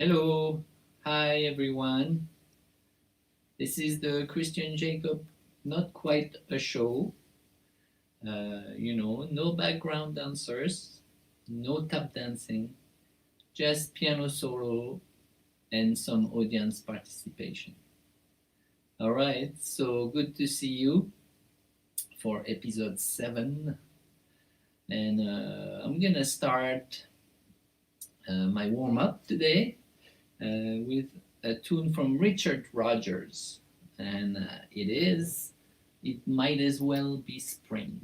Hello, hi everyone. This is the Christian Jacob, not quite a show. No background dancers, no tap dancing, just piano solo and some audience participation. All right, so good to see you for episode 7. And I'm gonna start my warm up today with a tune from Richard Rogers, and It Might As Well Be Spring.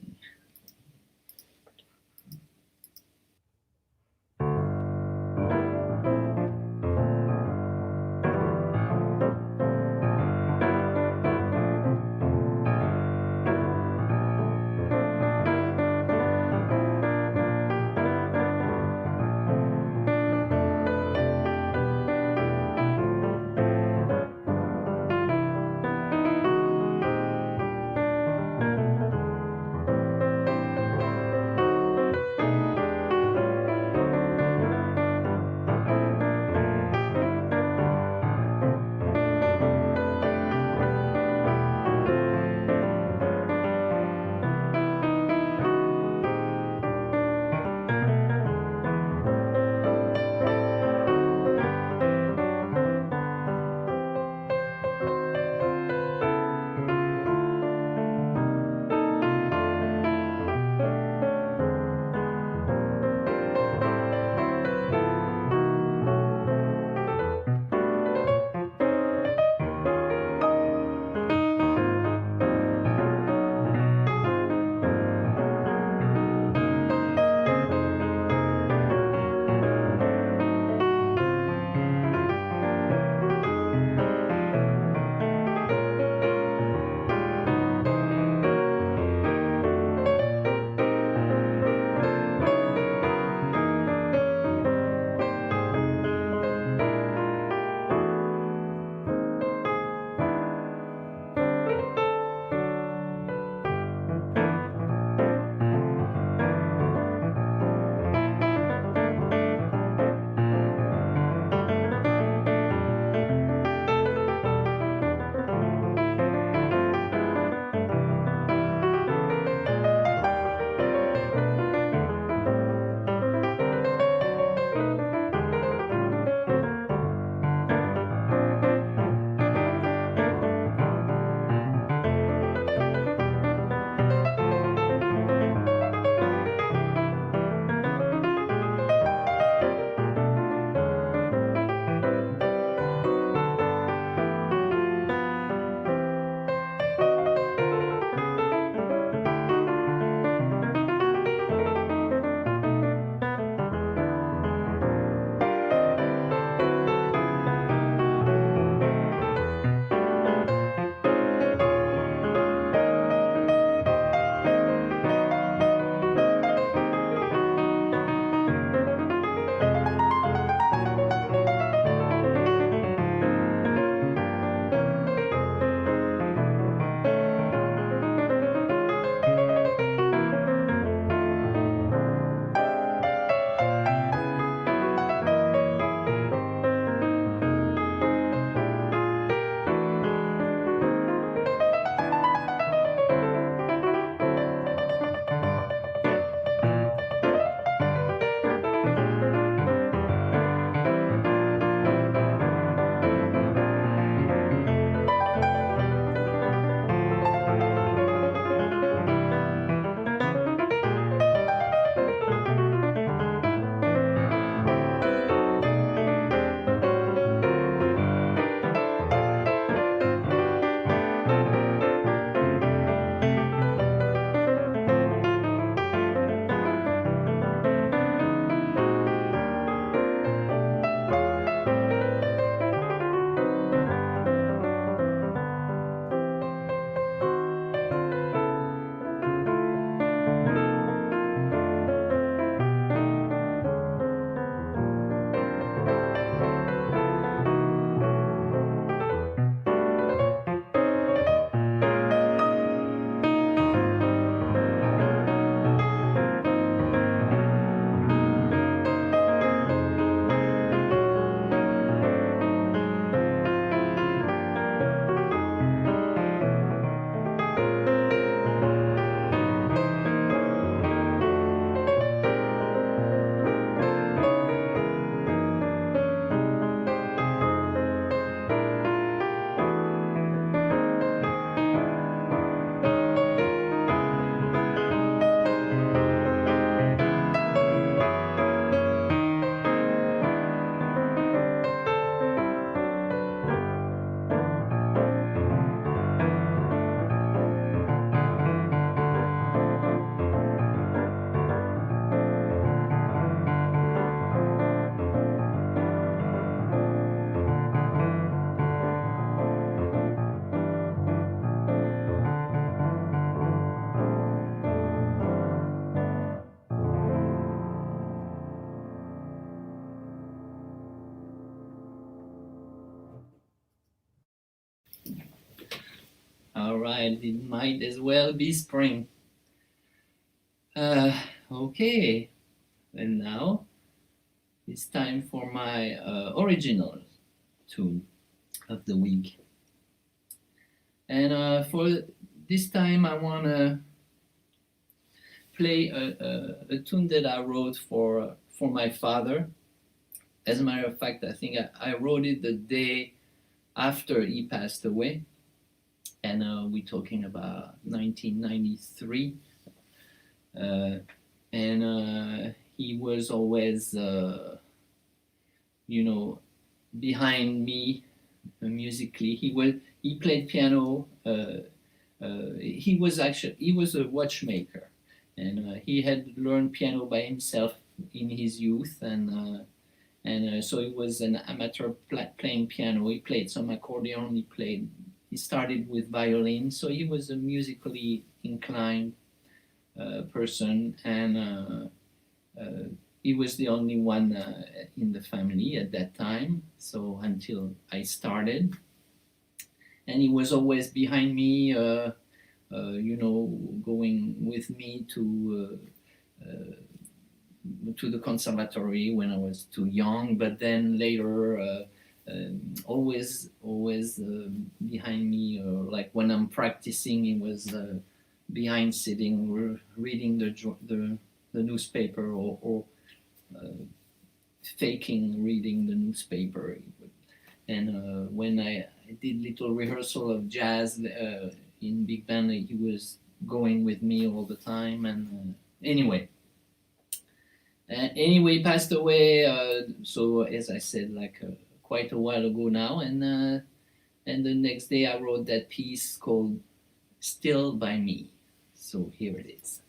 right, it might as well be spring. Okay, and now it's time for my original tune of the week. And for this time, I want to play a tune that I wrote for my father. As a matter of fact, I think I wrote it the day after he passed away, and we're talking about 1993. And he was always, behind me musically. He played piano. He was a watchmaker, and he had learned piano by himself in his youth, and so he was an amateur playing piano. He played some accordion. He started with violin, so he was a musically inclined person, and he was the only one in the family at that time. So until I started, and he was always behind me, going with me to the conservatory when I was too young. But then later, always behind me, like when I'm practicing, he was behind, sitting, reading the newspaper, or faking reading the newspaper. And when I did little rehearsal of jazz in big band, he was going with me all the time. And anyway, he passed away. So as I said, like quite a while ago now. And the next day I wrote that piece called "Still by Me." So here it is.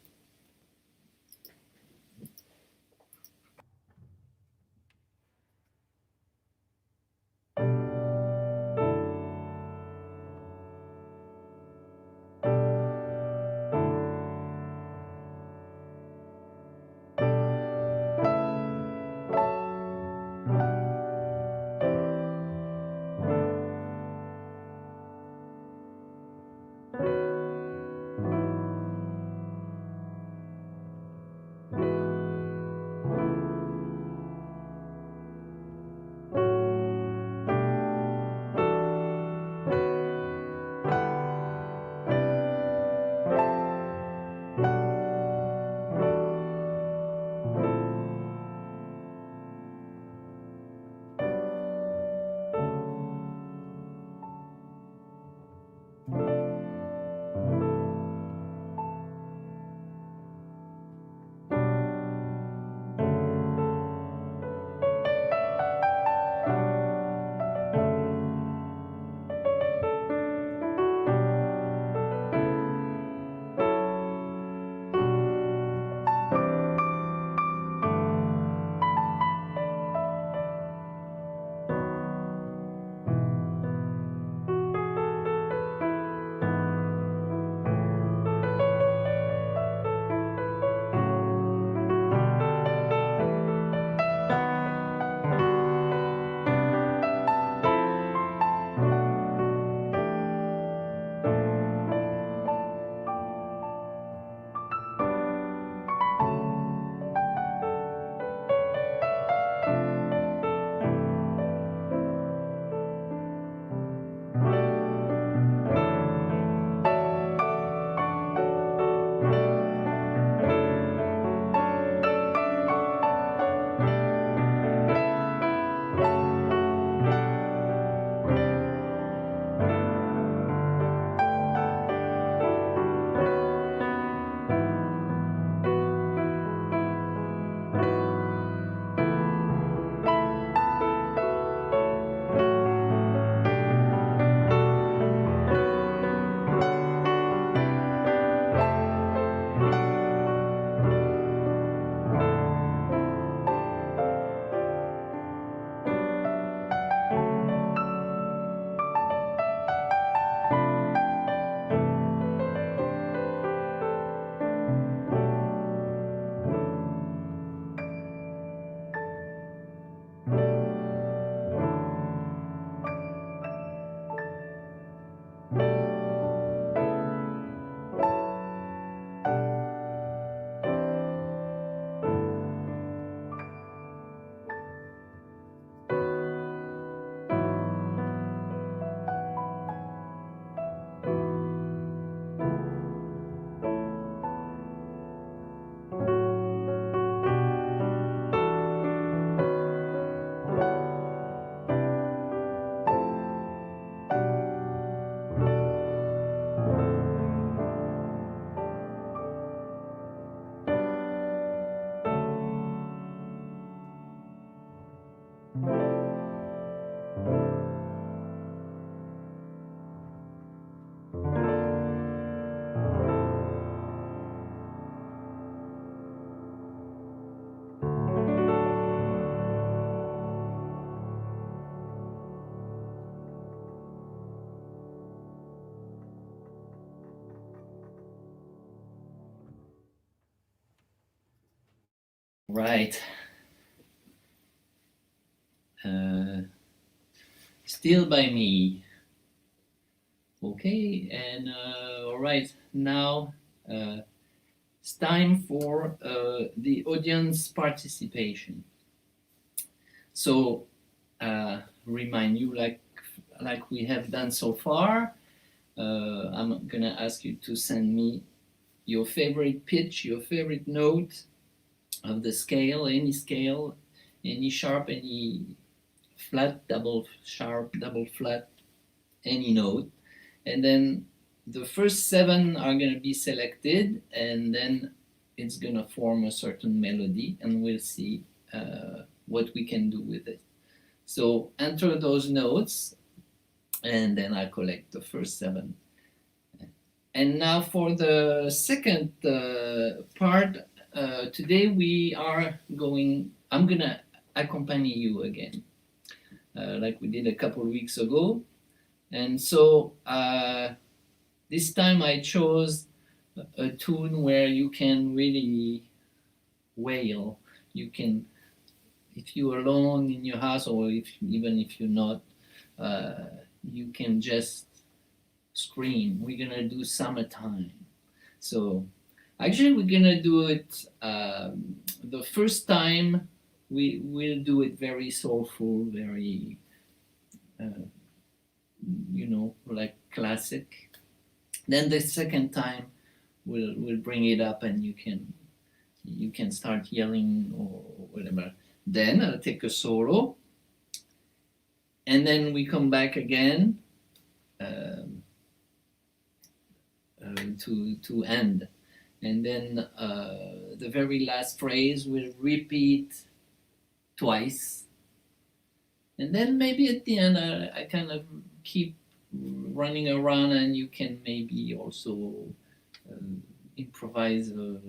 Right. Still by me. Okay, and all right, now it's time for the audience participation. So, remind you, like we have done so far, I'm gonna ask you to send me your favorite pitch, your favorite note of the scale, any sharp, any flat, double sharp, double flat, any note. And then the first 7 are going to be selected, and then it's going to form a certain melody, and we'll see what we can do with it. So enter those notes, and then I collect the first 7. And now for the second part, today I'm going to accompany you again, like we did a couple of weeks ago. And so this time I chose a tune where you can really wail. You can, if you're alone in your house, or even if you're not, you can just scream. We're gonna do Summertime. So actually we're gonna do it the first time. We will do it very soulful, very like classic. Then the second time we'll bring it up, and you can start yelling or whatever. Then I'll take a solo, and then we come back again to end, and then the very last phrase will repeat twice, and then maybe at the end I kind of keep running around, and you can maybe also improvise or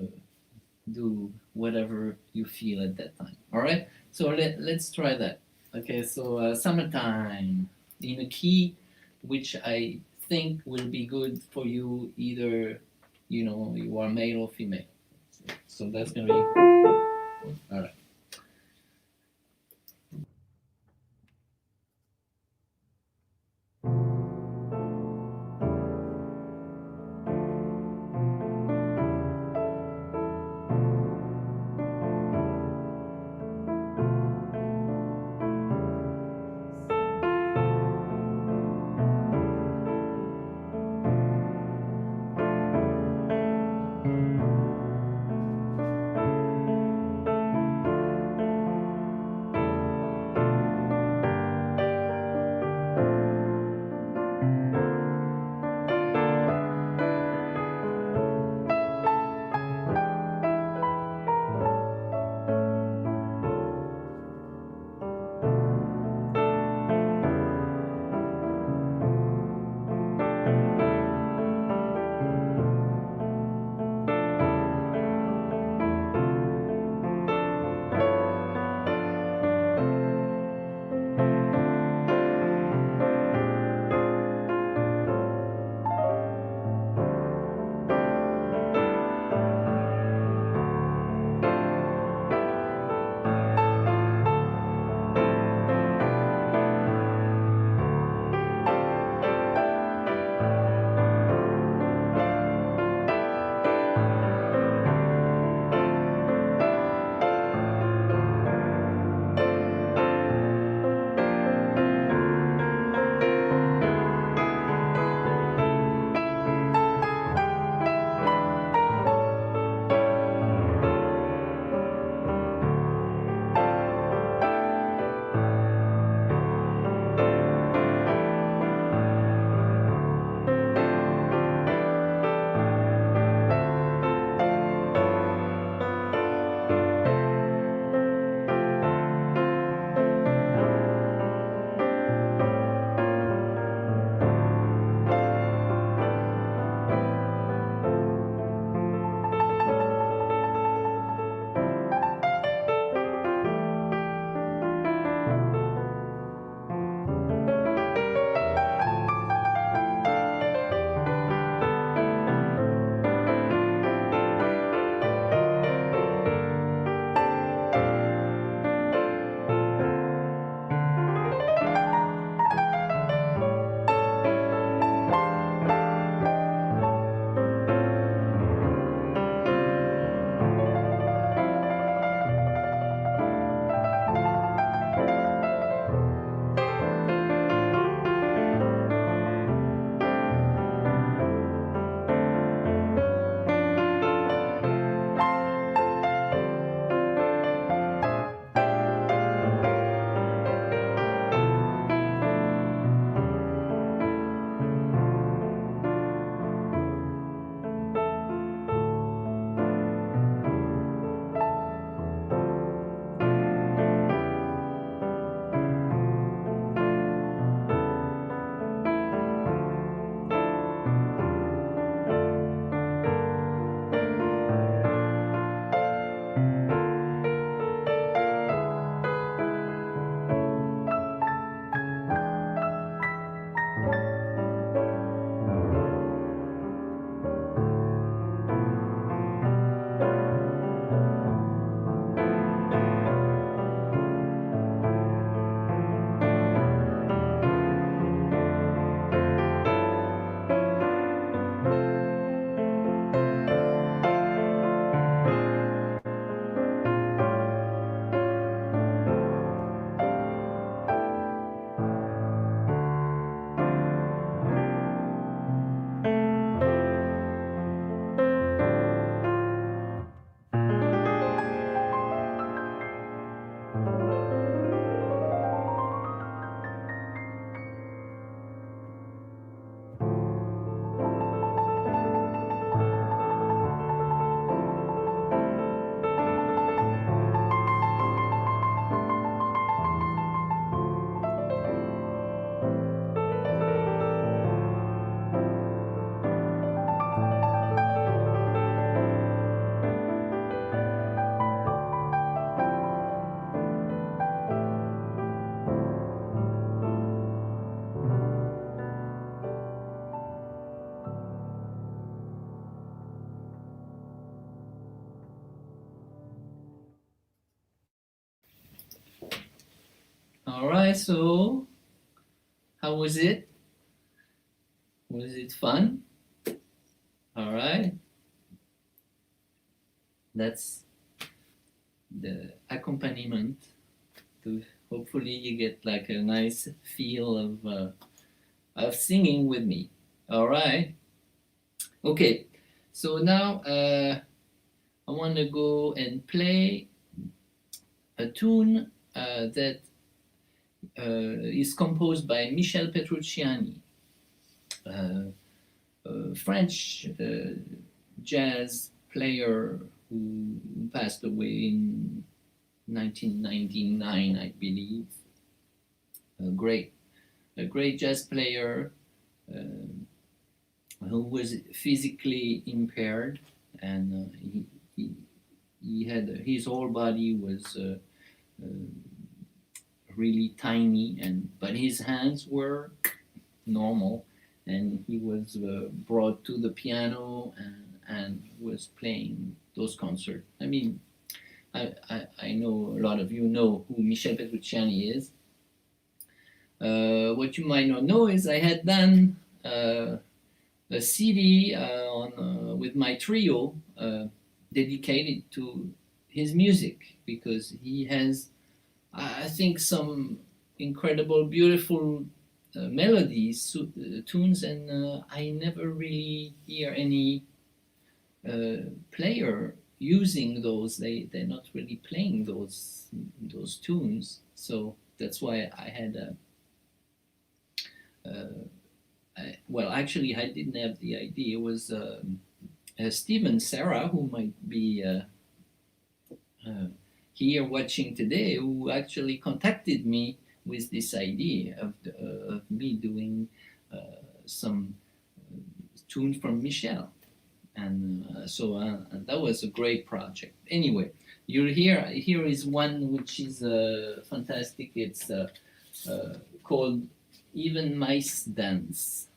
do whatever you feel at that time. All right, so let's try that. Okay, so Summertime in a key which I think will be good for you, either you are male or female. So that's gonna be all right. All right, so how was it? Was it fun? All right, that's the accompaniment. To hopefully you get like a nice feel of singing with me. All right. Okay. So now I want to go and play a tune that is composed by Michel Petrucciani, a French jazz player who passed away in 1999, I believe. A great jazz player who was physically impaired, and he had his whole body was really tiny, but his hands were normal, and he was brought to the piano and was playing those concerts. I mean, I know a lot of you know who Michel Petrucciani is. What you might not know is I had done a CD with my trio dedicated to his music, because he has, I think, some incredible, beautiful melodies, tunes, and I never really hear any player using those. They're not really playing those tunes, so that's why I had well, actually, I didn't have the idea. It was Stephen Sarah, who might be here watching today, who actually contacted me with this idea of me doing some tunes from Michel. And so and that was a great project. Anyway, here is one which is fantastic. It's called Even Mice Dance.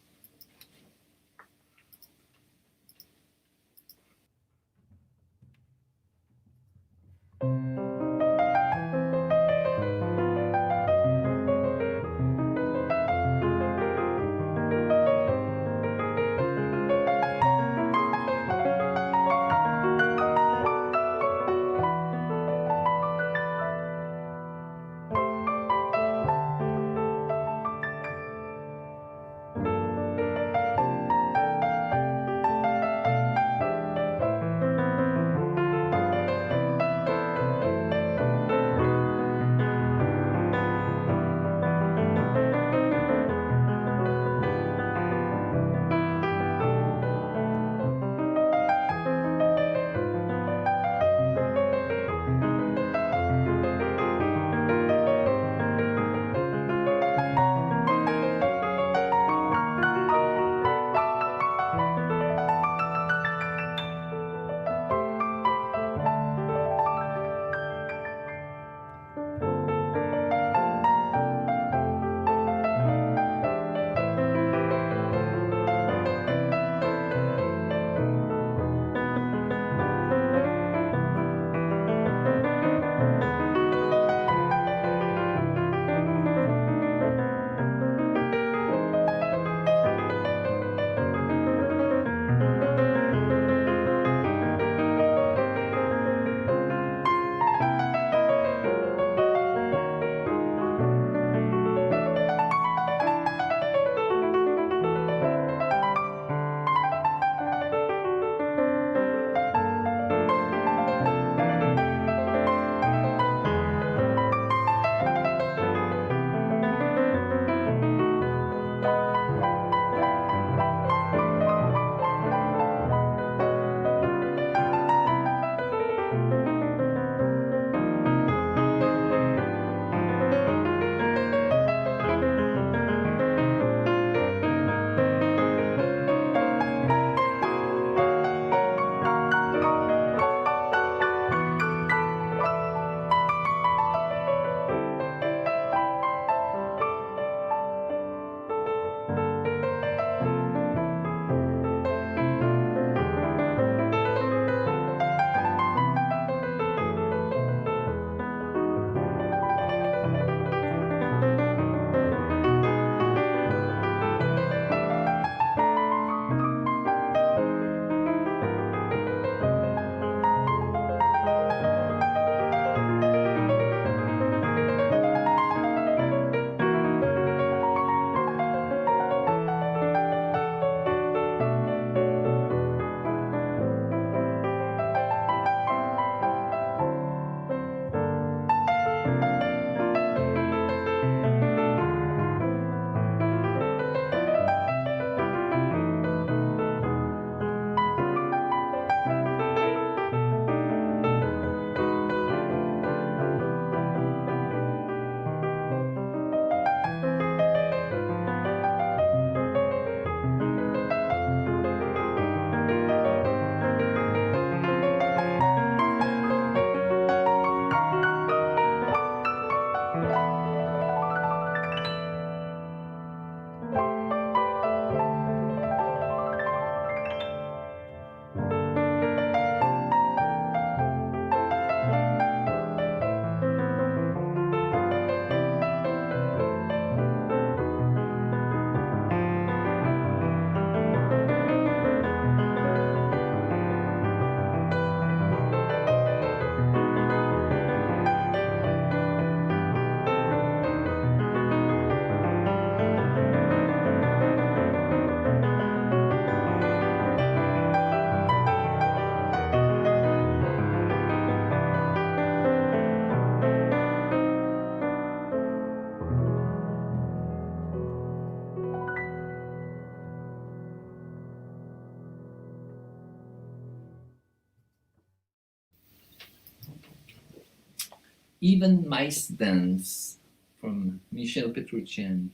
Even Mice Dance from Michel Petruccian.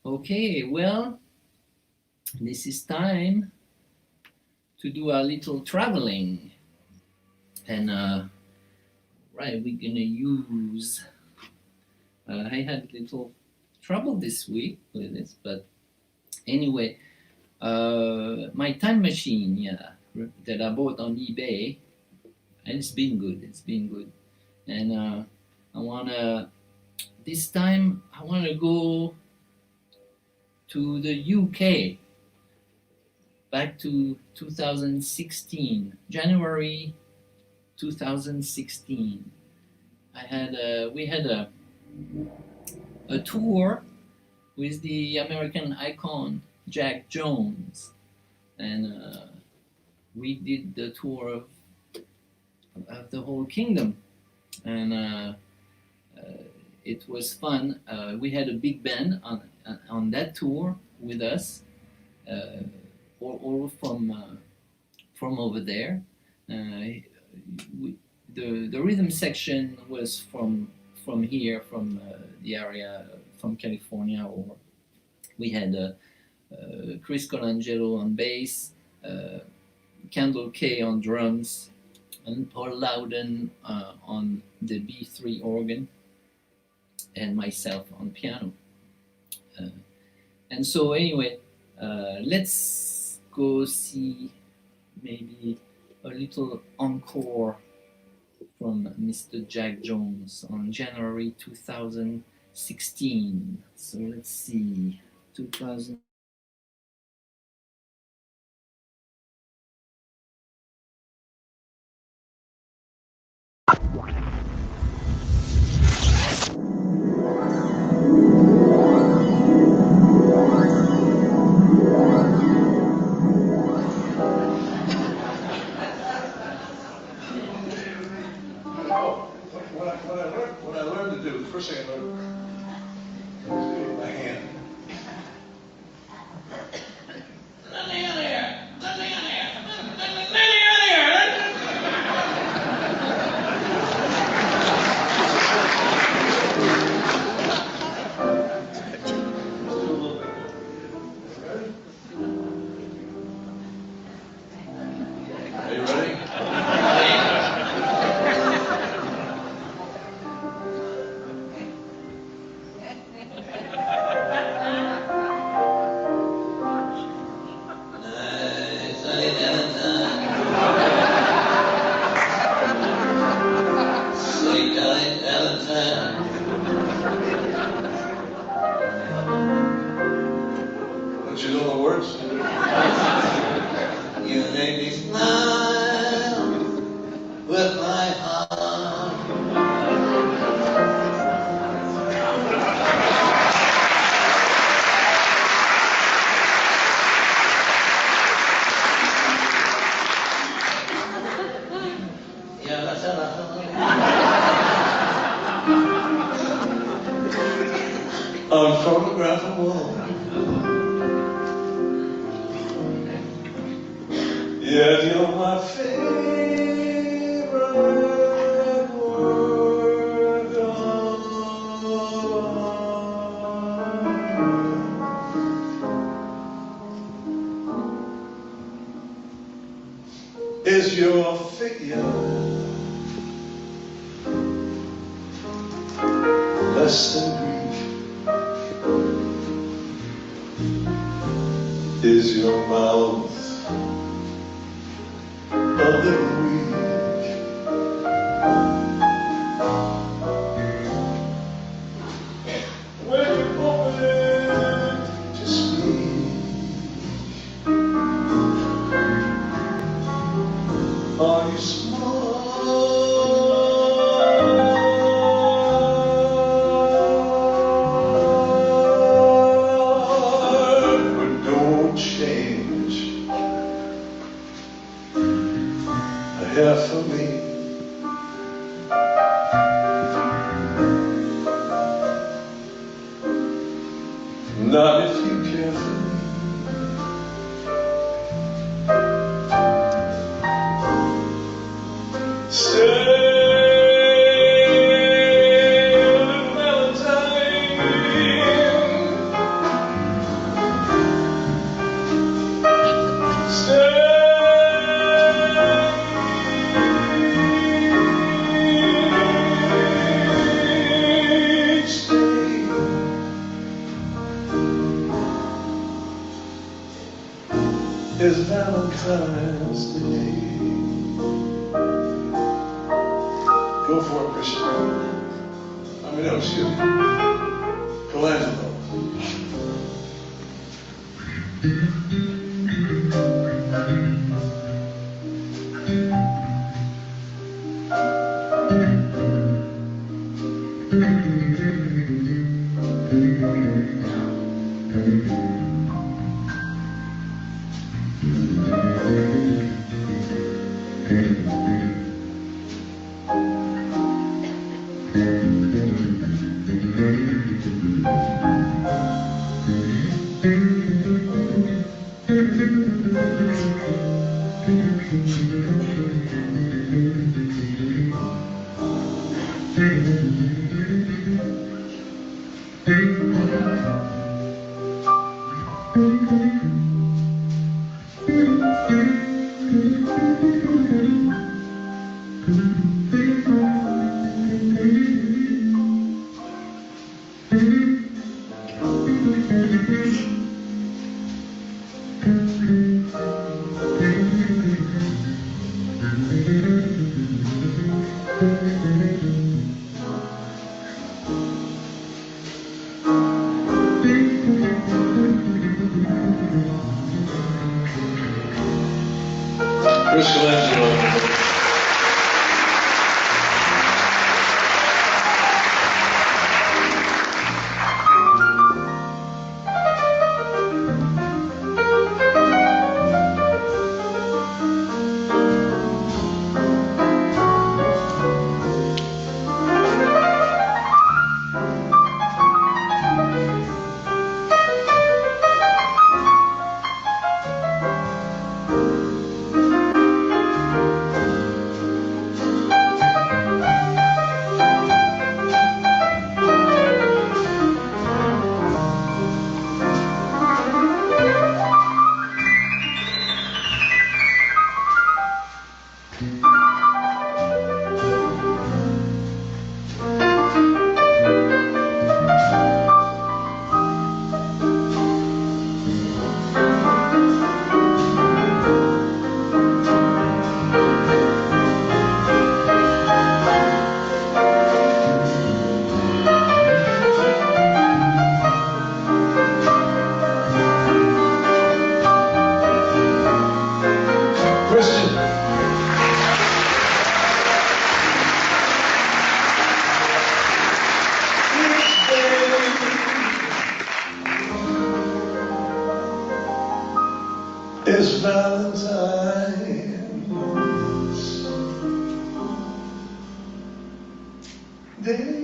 Okay, well, this is time to do a little traveling. And right, we're gonna use, I had little trouble this week with this, but anyway, my time machine, yeah, that I bought on eBay, and it's been good. And this time I wanna go to the UK, back to 2016, January 2016. We had a tour with the American icon Jack Jones, and we did the tour of the whole kingdom, and it was fun. We had a big band on that tour with us, all from over there. The rhythm section was from here, from the area, from California. Or we had Chris Colangelo on bass, Kendall Kay on drums, and Paul Loudon on the B3 organ, and myself on piano. And so anyway, let's go see maybe a little encore from Mr. Jack Jones on January 2016. So let's see, 2000. What I learned to do, the first thing I learned was to do it with my hand. Nothing on here! Nothing on here! Nothing on here! Are you ready? Don't you know the words? You make me smile with my heart. Yeah, that's enough. Unphotographable. Yeah, you're my favorite word of art. Is your figure less than Greek? Is your mouth a little weak? When you open it to speak, are you smart? But don't change a hair for me. Not if you care for me. Stay Valentine's Day. Go for it, Christian. No, excuse me. Colangelo. Chris Colangelo. It's Valentine's Day.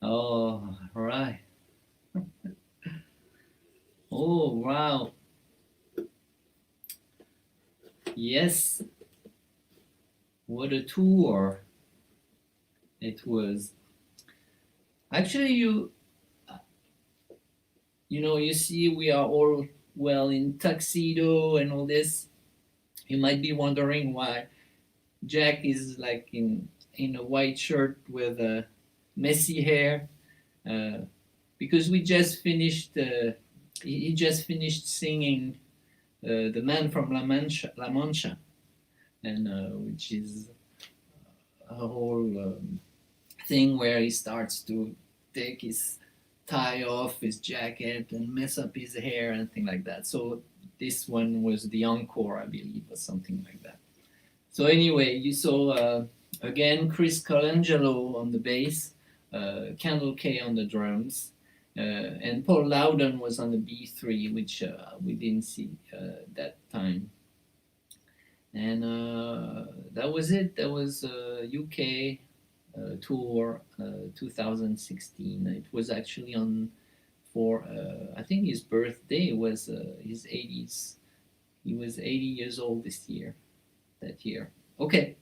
Oh, right. Oh, wow. Yes. What a tour it was. Actually, you know, you see, we are all well in tuxedo and all this. You might be wondering why Jack is like in a white shirt with messy hair, because we just finished. He just finished singing "The Man from La Mancha," and which is a whole thing where he starts to take his tie off his jacket and mess up his hair and things like that. So this one was the encore, I believe, or something like that. So anyway, you saw again Chris Colangelo on the bass, Kendall Kay on the drums, and Paul Loudon was on the B3, which we didn't see that time. And that was it. That was UK tour 2016. It was actually on for I think his birthday was his 80s. He was 80 years old this year. that here. Okay,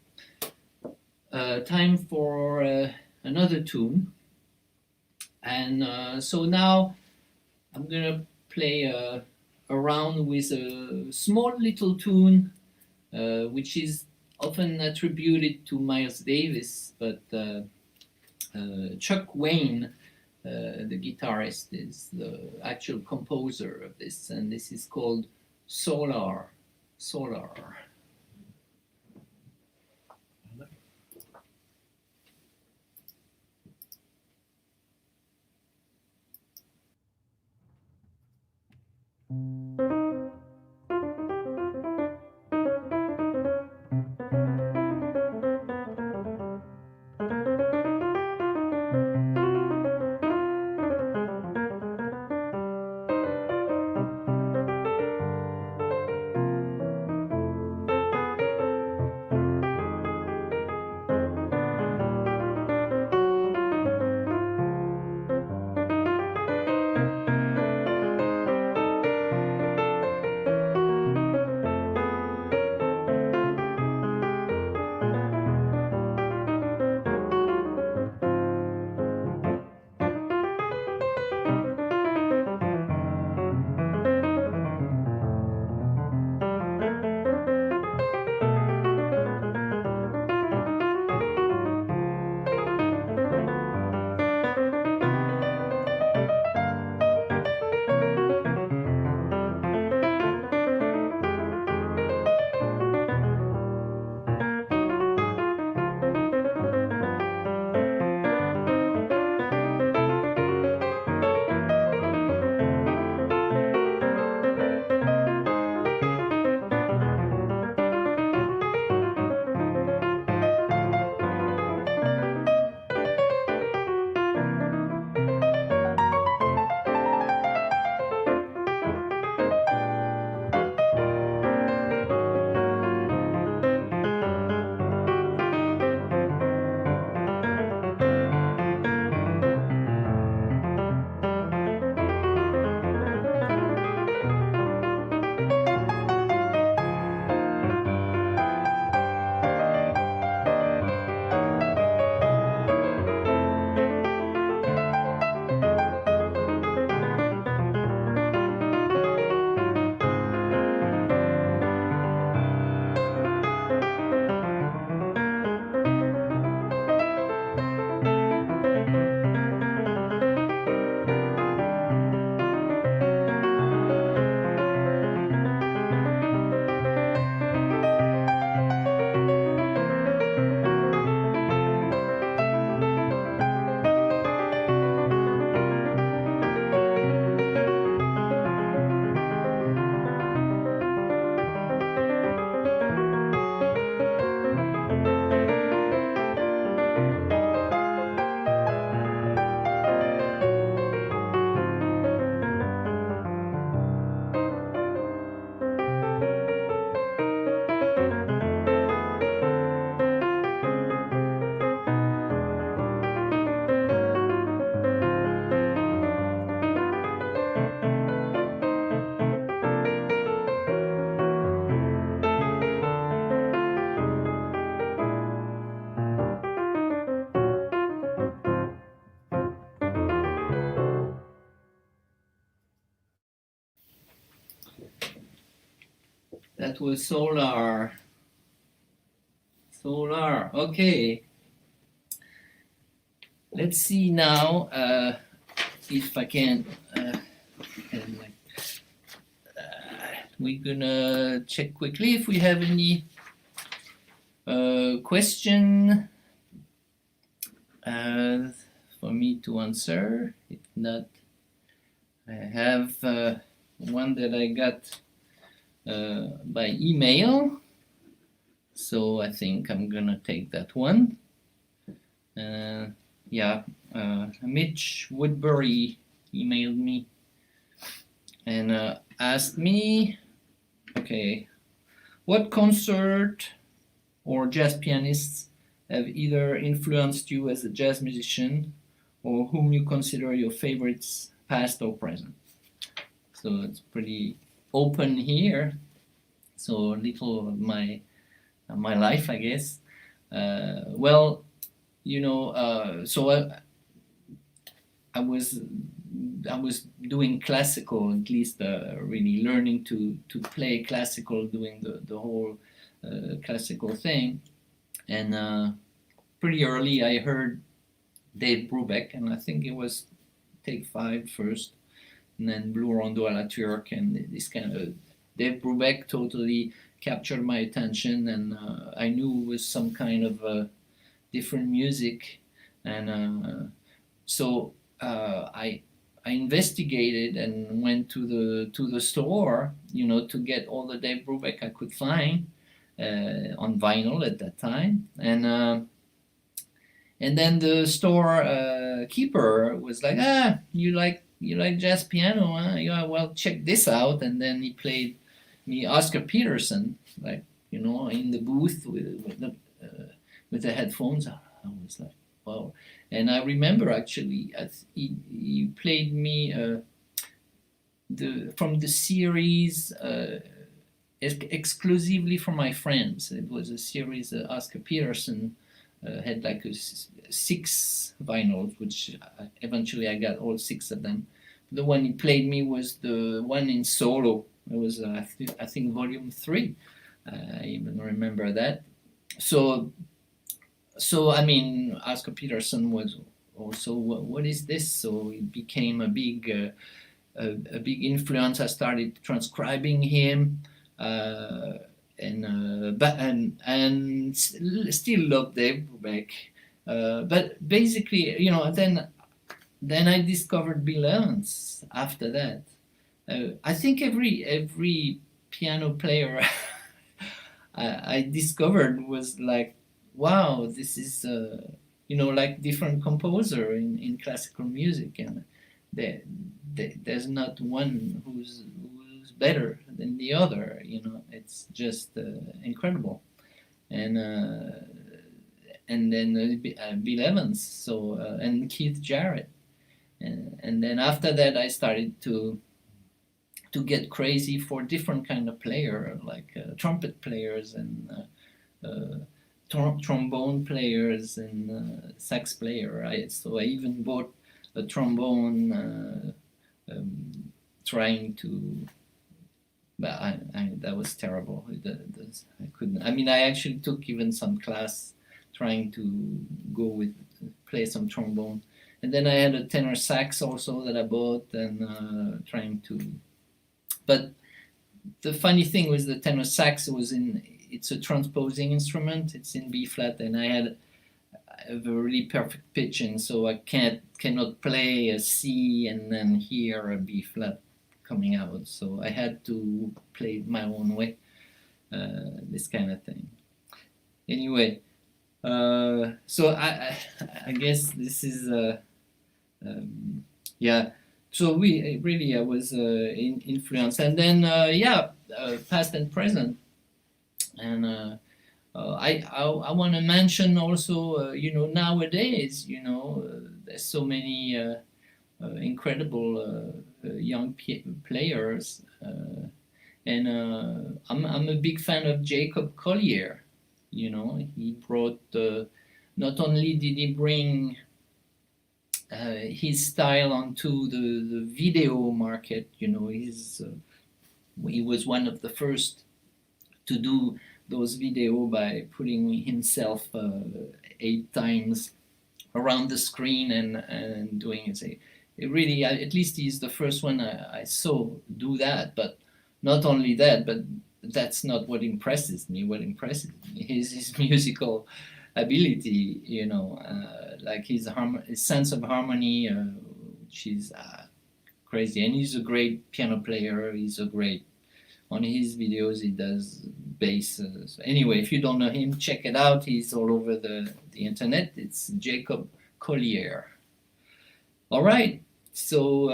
time for another tune. And so now I'm gonna play around with a small little tune, which is often attributed to Miles Davis, but Chuck Wayne, the guitarist, is the actual composer of this, and this is called Solar. Solar. That was Solar. Solar. Okay. Let's see now if I can. We're gonna check quickly if we have any question for me to answer. If not, I have one that I got by email, so I think I'm gonna take that one. Mitch Woodbury emailed me and asked me, okay, what concert or jazz pianists have either influenced you as a jazz musician or whom you consider your favorites, past or present? So it's pretty open here. So a little of my my life, I guess. Well, so I was doing classical, at least really learning to play classical, doing the whole classical thing, and pretty early I heard Dave Brubeck, and I think it was Take 5 first, and then Blue Rondo à la Turque, and this kind of Dave Brubeck totally captured my attention, and I knew it was some kind of different music, and so I investigated and went to the store, to get all the Dave Brubeck I could find on vinyl at that time, and then the store keeper was like, you like jazz piano, huh? Yeah, well, check this out. And then he played me Oscar Peterson, like, in the booth with the headphones. I was like, wow. And I remember actually he played me from the series exclusively for my friends. It was a series Oscar Peterson had like 6 vinyls, which eventually I got all 6 of them. The one he played me was the one in solo. It was I think volume 3. I even remember that. So I mean, Oscar Peterson was also what is this? So it became a big influence. I started transcribing him. And still love Dave Brubeck, but basically, then I discovered Bill Evans after that. I think every piano player I discovered was like, wow, this is like different composer in classical music, and there's not one who's better than the other. It's just incredible. And then Bill Evans, so and Keith Jarrett, and then after that I started to get crazy for different kind of player, like trumpet players and trombone players and sax player. So I even bought a trombone, trying to. But that was terrible. I couldn't. I mean, I actually took even some class trying to play some trombone, and then I had a tenor sax also that I bought, and trying to. But the funny thing was the tenor sax it's a transposing instrument. It's in B flat, and I had a really perfect pitching, so I cannot play a C and then hear a B flat coming out. So I had to play it my own way, this kind of thing. Anyway, so I guess this is yeah. So I was influenced, and then past and present, and I want to mention also, nowadays, there's so many incredible young players, and I'm a big fan of Jacob Collier. He brought not only did he bring his style onto the video market. He was one of the first to do those video by putting himself 8 times around the screen and doing it. Really, at least he's the first one I saw do that. But not only that, but that's not what impresses me. What impresses me is his musical ability, like his sense of harmony, which is crazy. And he's a great piano player. On his videos he does bass. So anyway, if you don't know him, check it out. He's all over the internet. It's Jacob Collier. All right, so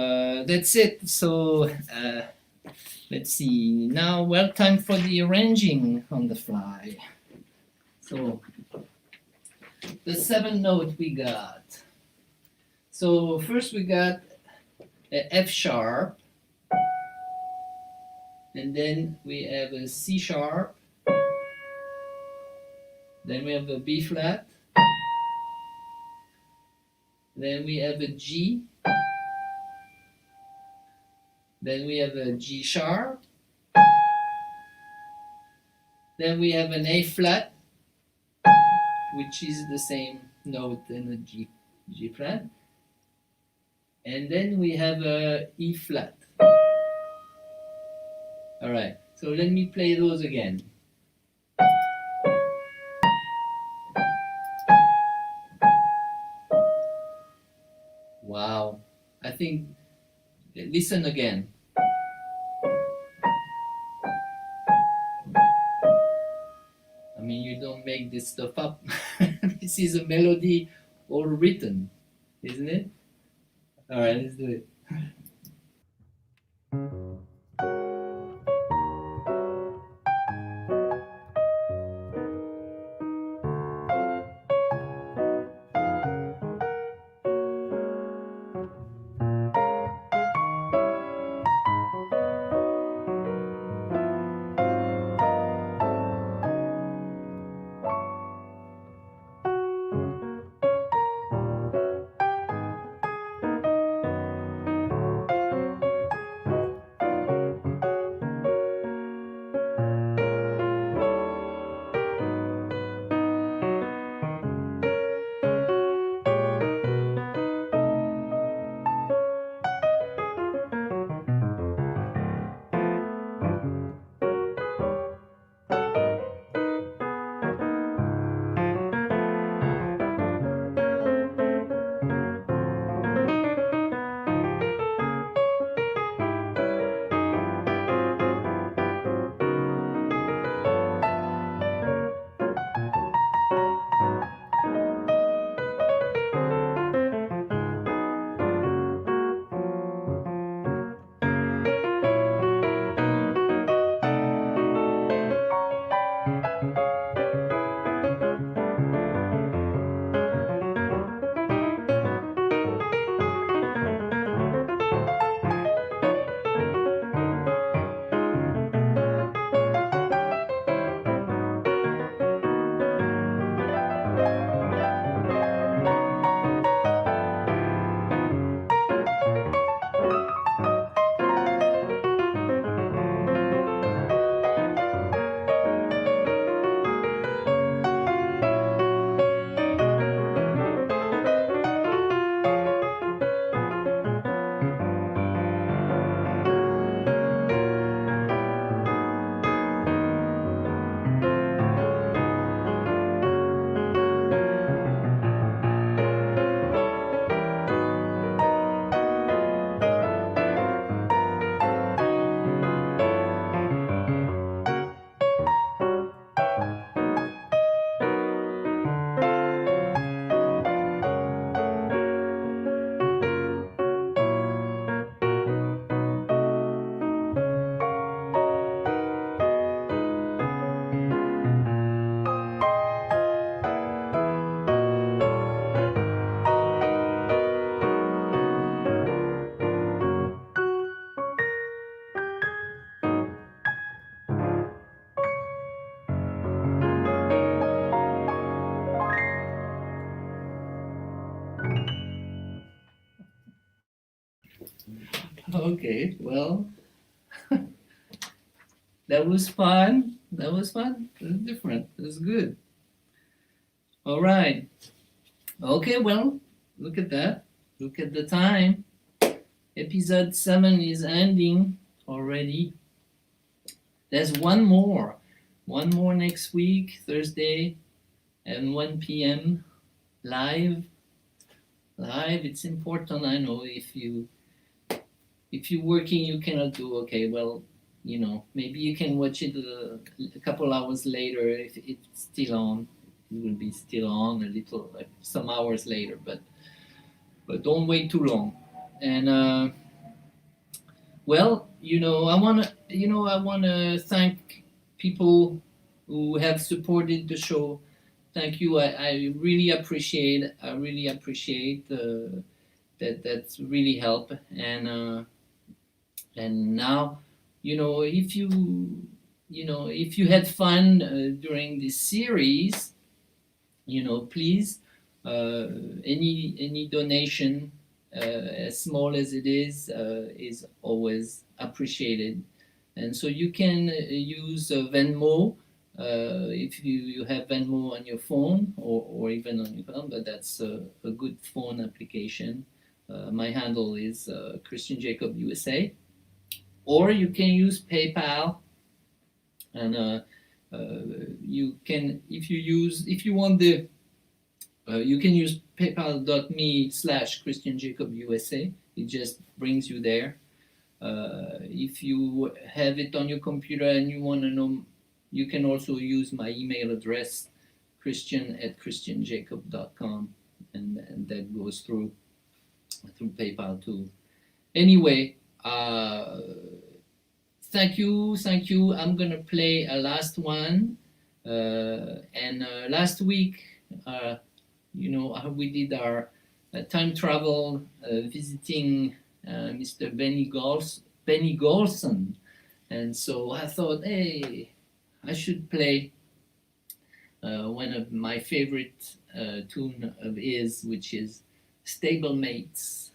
that's it. So let's see now. Well, time for the arranging on the fly. So the 7 note we got. So first we got F sharp, and then we have a C sharp, Then we have a B flat. Then we have a G. Then we have a G sharp. Then we have an A flat, which is the same note in a G flat. And then we have a E flat. All right, so let me play those again. Wow, I think, listen again. I mean, you don't make this stuff up. This is a melody all written, isn't it? All right, let's do it. Okay, well, that was fun. That was fun. It was different. It was good. All right. Okay, well, look at that. Look at the time. Episode 7 is ending already. There's one more. One more next week, Thursday, at 1 p.m. live. Live, it's important. I know if you're working, you cannot do. Okay, well, maybe you can watch it a couple hours later if it's still on. It will be still on a little, like some hours later, but don't wait too long. And well, I wanna thank people who have supported the show. Thank you. I really appreciate. That's really help. And now, if you had fun during this series, please, any donation, as small as it is always appreciated. And so you can use Venmo if you have Venmo on your phone, or even on your phone, but that's a good phone application. My handle is Christian Jacob USA, or you can use PayPal, and you can, if you want you can use paypal.me/Christian Jacob USA. It just brings you there. If you have it on your computer and you want to know, you can also use my email address, christian@christianjacob.com, and that goes through PayPal too. Anyway, thank you. I'm gonna play a last one, and last week, we did our time travel, visiting Mr. Benny Golson, and so I thought, hey, I should play one of my favorite tune of his, which is Stablemates.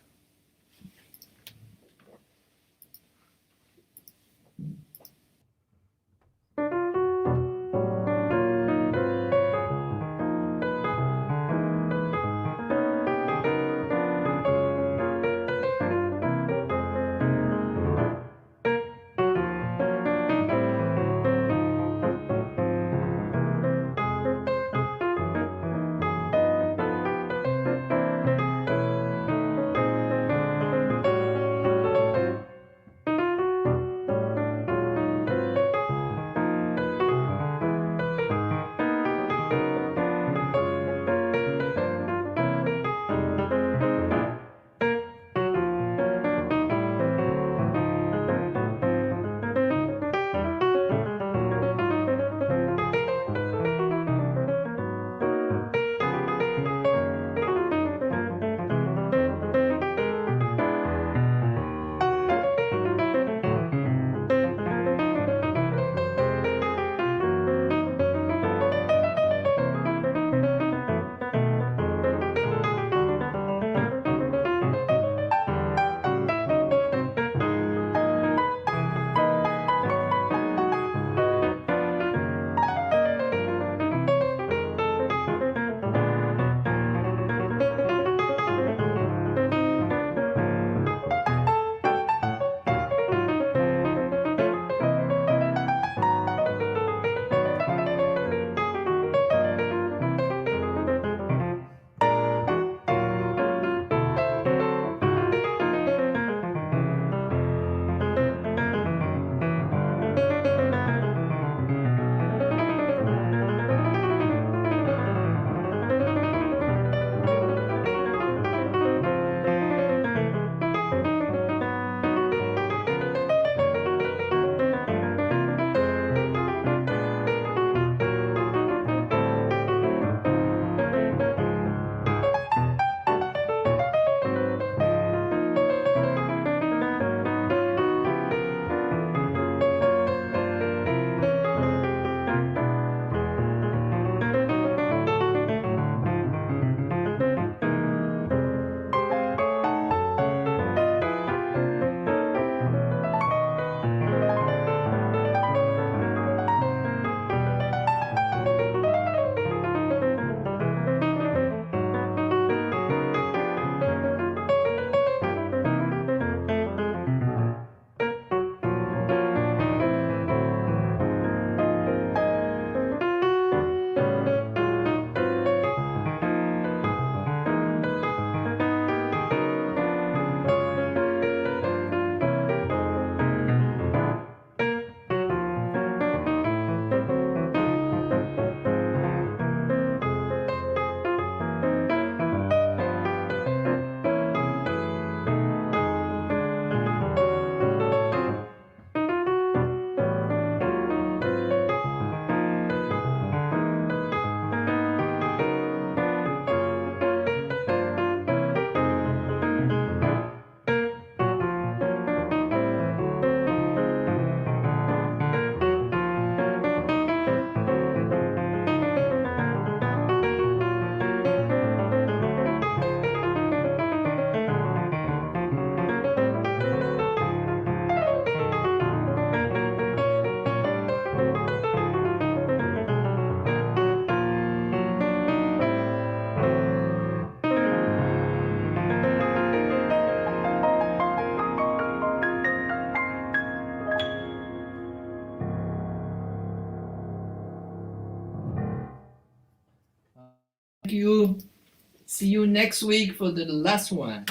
See you next week for the last one.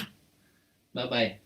Bye bye.